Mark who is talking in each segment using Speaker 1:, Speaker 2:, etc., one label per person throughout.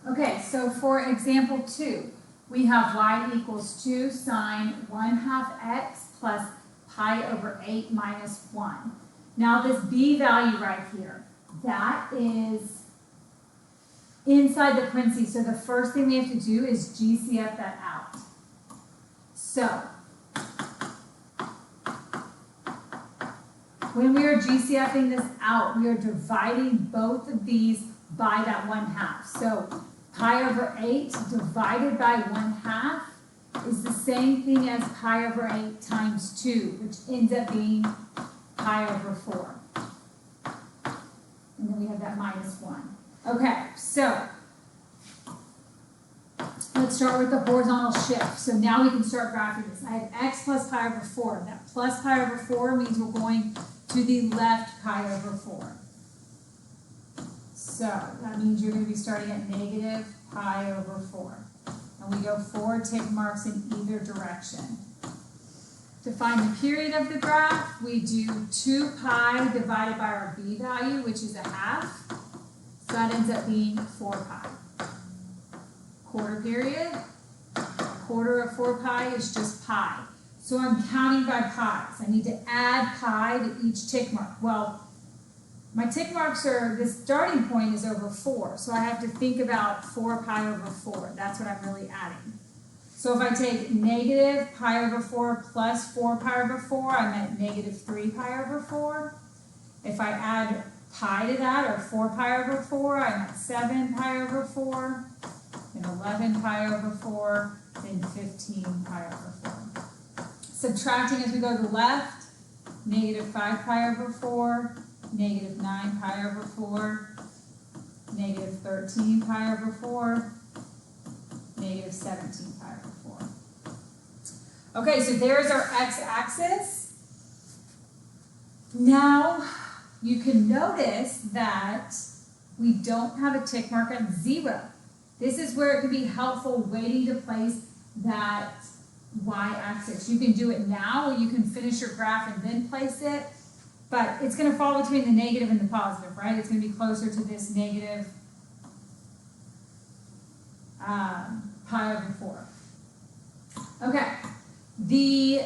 Speaker 1: Okay, so for example 2, we have y equals 2 sine 1/2 x plus pi over 8 minus 1. Now this b value right here, that is inside the parentheses. So the first thing we have to do is GCF that out. So when we are GCFing this out, we are dividing both of these by that 1/2. So pi over 8 divided by 1/2 is the same thing as pi over 8 times 2, which ends up being pi over 4. And then we have that minus 1. Okay, so let's start with the horizontal shift. So now we can start graphing this. I have x plus pi over 4. That plus pi over 4 means we're going to the left pi over 4. So that means you're going to be starting at negative pi over 4. And we go 4 tick marks in either direction. To find the period of the graph, we do 2 pi divided by our b value, which is 1/2. So that ends up being 4 pi. Quarter period, a quarter of 4 pi is just pi. So I'm counting by pi's. I need to add pi to each tick mark. Well, my tick marks are, the starting point is over 4. So I have to think about 4 pi over 4. That's what I'm really adding. So if I take negative pi over 4 plus 4 pi over 4, I'm at negative 3 pi over 4. If I add pi to that, or 4 pi over 4, I'm at 7 pi over 4, then 11 pi over 4, then 15 pi over 4. Subtracting as we go to the left, negative 5 pi over 4, negative 9 pi over 4, negative 13 pi over 4, negative 17 pi over 4. Okay, so there's our x-axis. Now, you can notice that we don't have a tick mark at 0. This is where it can be helpful waiting to place that y-axis. You can do it now, or you can finish your graph and then place it, but it's going to fall between the negative and the positive, right? It's going to be closer to this negative pi over 4. Okay, the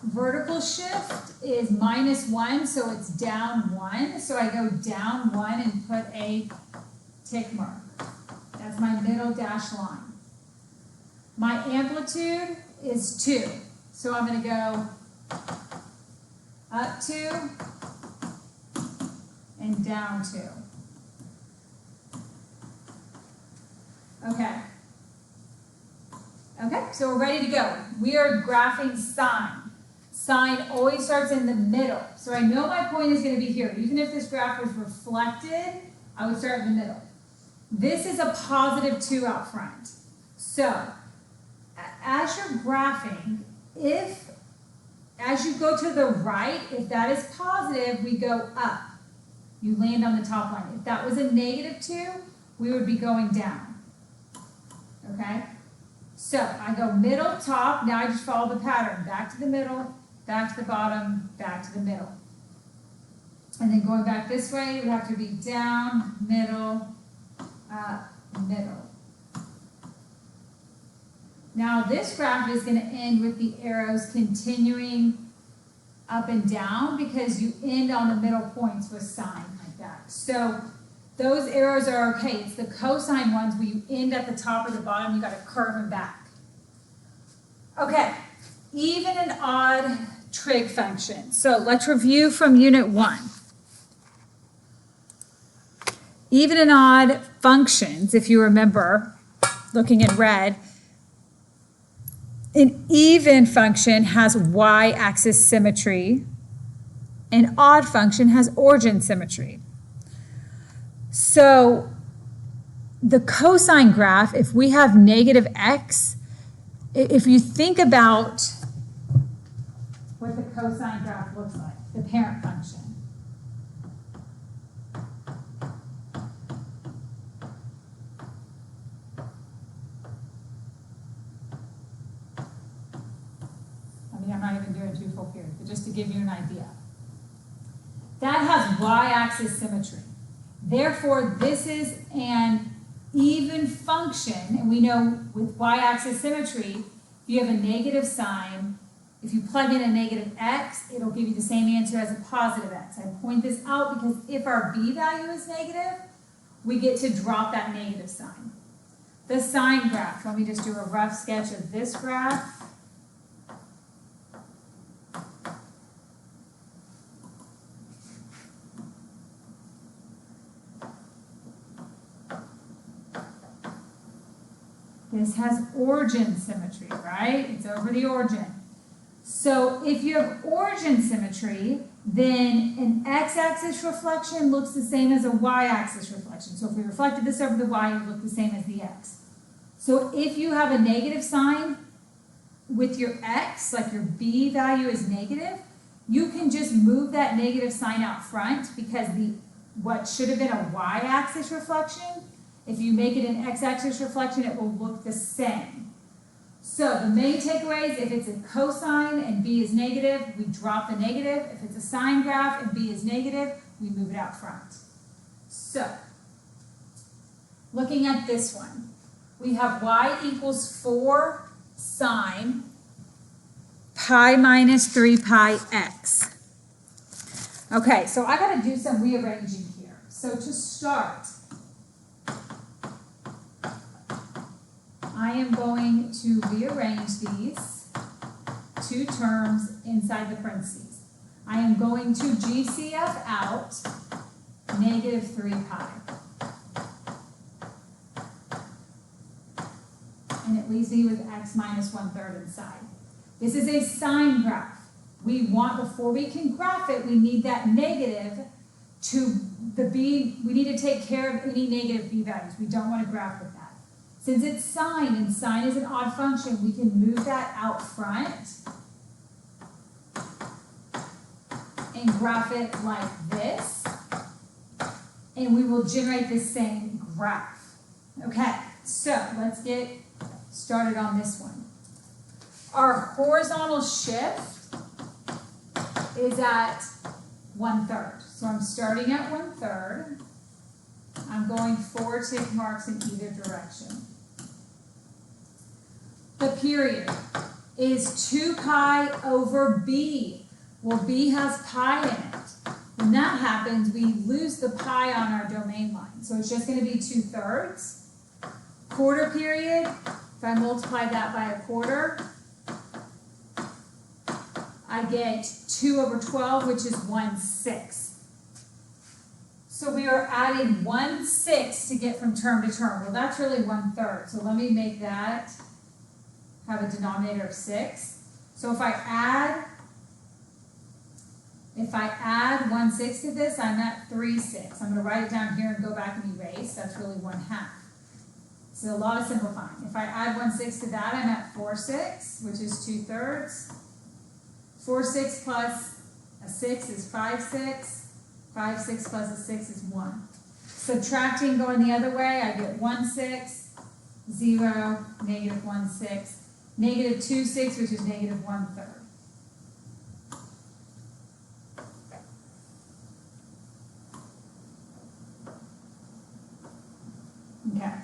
Speaker 1: vertical shift is minus 1, so it's down 1. So I go down 1 and put a tick mark. That's my middle dash line. My amplitude is 2. So I'm going to go up 2 and down 2. Okay. Okay, so we're ready to go. We are graphing sine. Sine always starts in the middle. So I know my point is going to be here. Even if this graph was reflected, I would start in the middle. This is a positive 2 out front. So as you're graphing, as you go to the right, if that is positive, we go up. You land on the top line. If that was a negative 2, we would be going down. Okay? So I go middle, top. Now I just follow the pattern. Back to the middle, back to the bottom, back to the middle. And then going back this way, it would have to be down, middle, up, middle. Now this graph is going to end with the arrows continuing up and down because you end on the middle points with sine like that. So those arrows are okay. It's the cosine ones where you end at the top or the bottom. You got to curve them back. Okay, even and odd trig function. So let's review from unit 1. Even and odd functions, if you remember, looking in red, an even function has y-axis symmetry. An odd function has origin symmetry. So the cosine graph, if we have negative x, if you think about what the cosine graph looks like, the parent function. I'm not even doing 2 full periods, but just to give you an idea. That has y-axis symmetry. Therefore, this is an even function, and we know with y-axis symmetry, if you have a negative sign, if you plug in a negative x, it'll give you the same answer as a positive x. I point this out because if our b value is negative, we get to drop that negative sign. The sine graph, let me just do a rough sketch of this graph. This has origin symmetry, right? It's over the origin. So if you have origin symmetry, then an x-axis reflection looks the same as a y-axis reflection. So if we reflected this over the y, it would look the same as the x. So if you have a negative sign with your x, like your b value is negative, you can just move that negative sign out front because what should have been a y-axis reflection, if you make it an x-axis reflection, it will look the same. So the main takeaway is if it's a cosine and b is negative, we drop the negative. If it's a sine graph and b is negative, we move it out front. So, looking at this one, we have y equals 4 sine pi minus 3 pi x. Okay, so I got to do some rearranging here. So to start, I am going to rearrange these two terms inside the parentheses. I am going to GCF out negative 3 pi. And it leaves me with x minus 1/3 inside. This is a sine graph. We want, before we can graph it, we need that negative to the b. We need to take care of any negative b values. We don't want to graph with that. Since it's sine, and sine is an odd function, we can move that out front and graph it like this, and we will generate the same graph. Okay, so let's get started on this one. Our horizontal shift is at 1/3. So I'm starting at 1/3. I'm going 4 tick marks in either direction. The period is 2 pi over b. Well, b has pi in it. When that happens, we lose the pi on our domain line. So it's just going to be 2/3. Quarter period, if I multiply that by a quarter, I get 2 over 12, which is 1/6. So we are adding 1/6 to get from term to term. Well, that's really 1/3. So let me make that have a denominator of 6. So if I add 1/6 to this, I'm at 3/6. I'm going to write it down here and go back and erase. That's really 1/2. So a lot of simplifying. If I add 1/6 to that, I'm at 4/6, which is 2/3. 4/6 plus a 6 is 5/6. 5/6 plus a 6 is 1. Subtracting, going the other way, I get 1/6, 0, negative 1/6, negative 2/6, which is negative 1/3. Okay.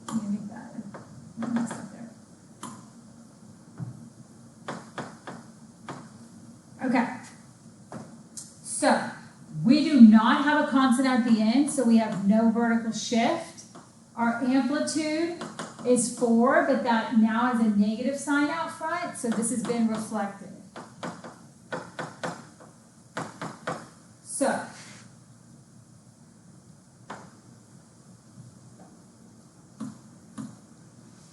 Speaker 1: Let me make that. Mess up there. Okay. So, we do not have a constant at the end, so we have no vertical shift. Our amplitude is 4, but that now has a negative sign out front, so this has been reflected. So,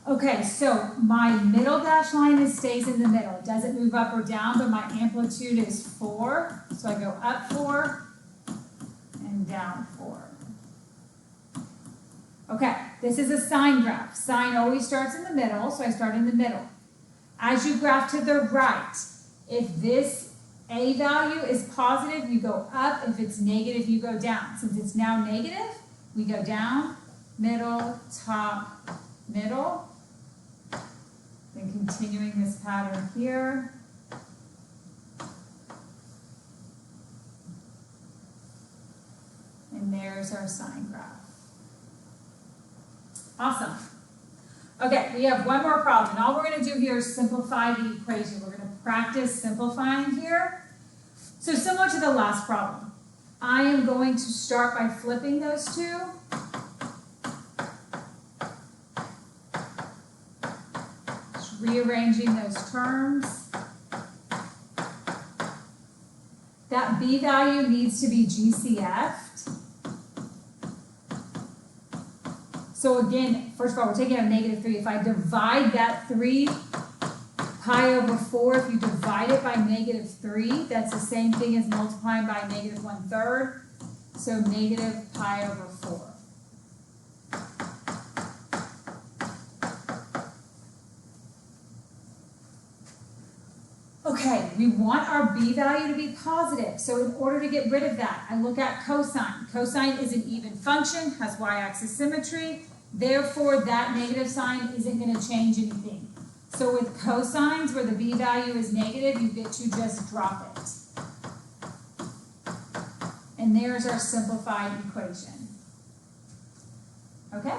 Speaker 1: okay, so my middle dashed line stays in the middle. It doesn't move up or down, but my amplitude is 4. So I go up 4 and down 4. Okay, this is a sine graph. Sine always starts in the middle, so I start in the middle. As you graph to the right, if this A value is positive, you go up. If it's negative, you go down. Since it's now negative, we go down, middle, top, middle. Then continuing this pattern here. And there's our sine graph. Awesome. Okay, we have one more problem, and all we're going to do here is simplify the equation. We're going to practice simplifying here. So similar to the last problem, I am going to start by flipping those two. Just rearranging those terms. That b value needs to be GCF'd. So again, first of all, we're taking out -3. If I divide that 3 pi over 4, if you divide it by -3, that's the same thing as multiplying by -1/3. So negative pi over 4. Okay, we want our b value to be positive. So in order to get rid of that, I look at cosine. Cosine is an even function, has y-axis symmetry. Therefore, that negative sign isn't going to change anything. So with cosines, where the b value is negative, you get to just drop it. And there's our simplified equation. Okay?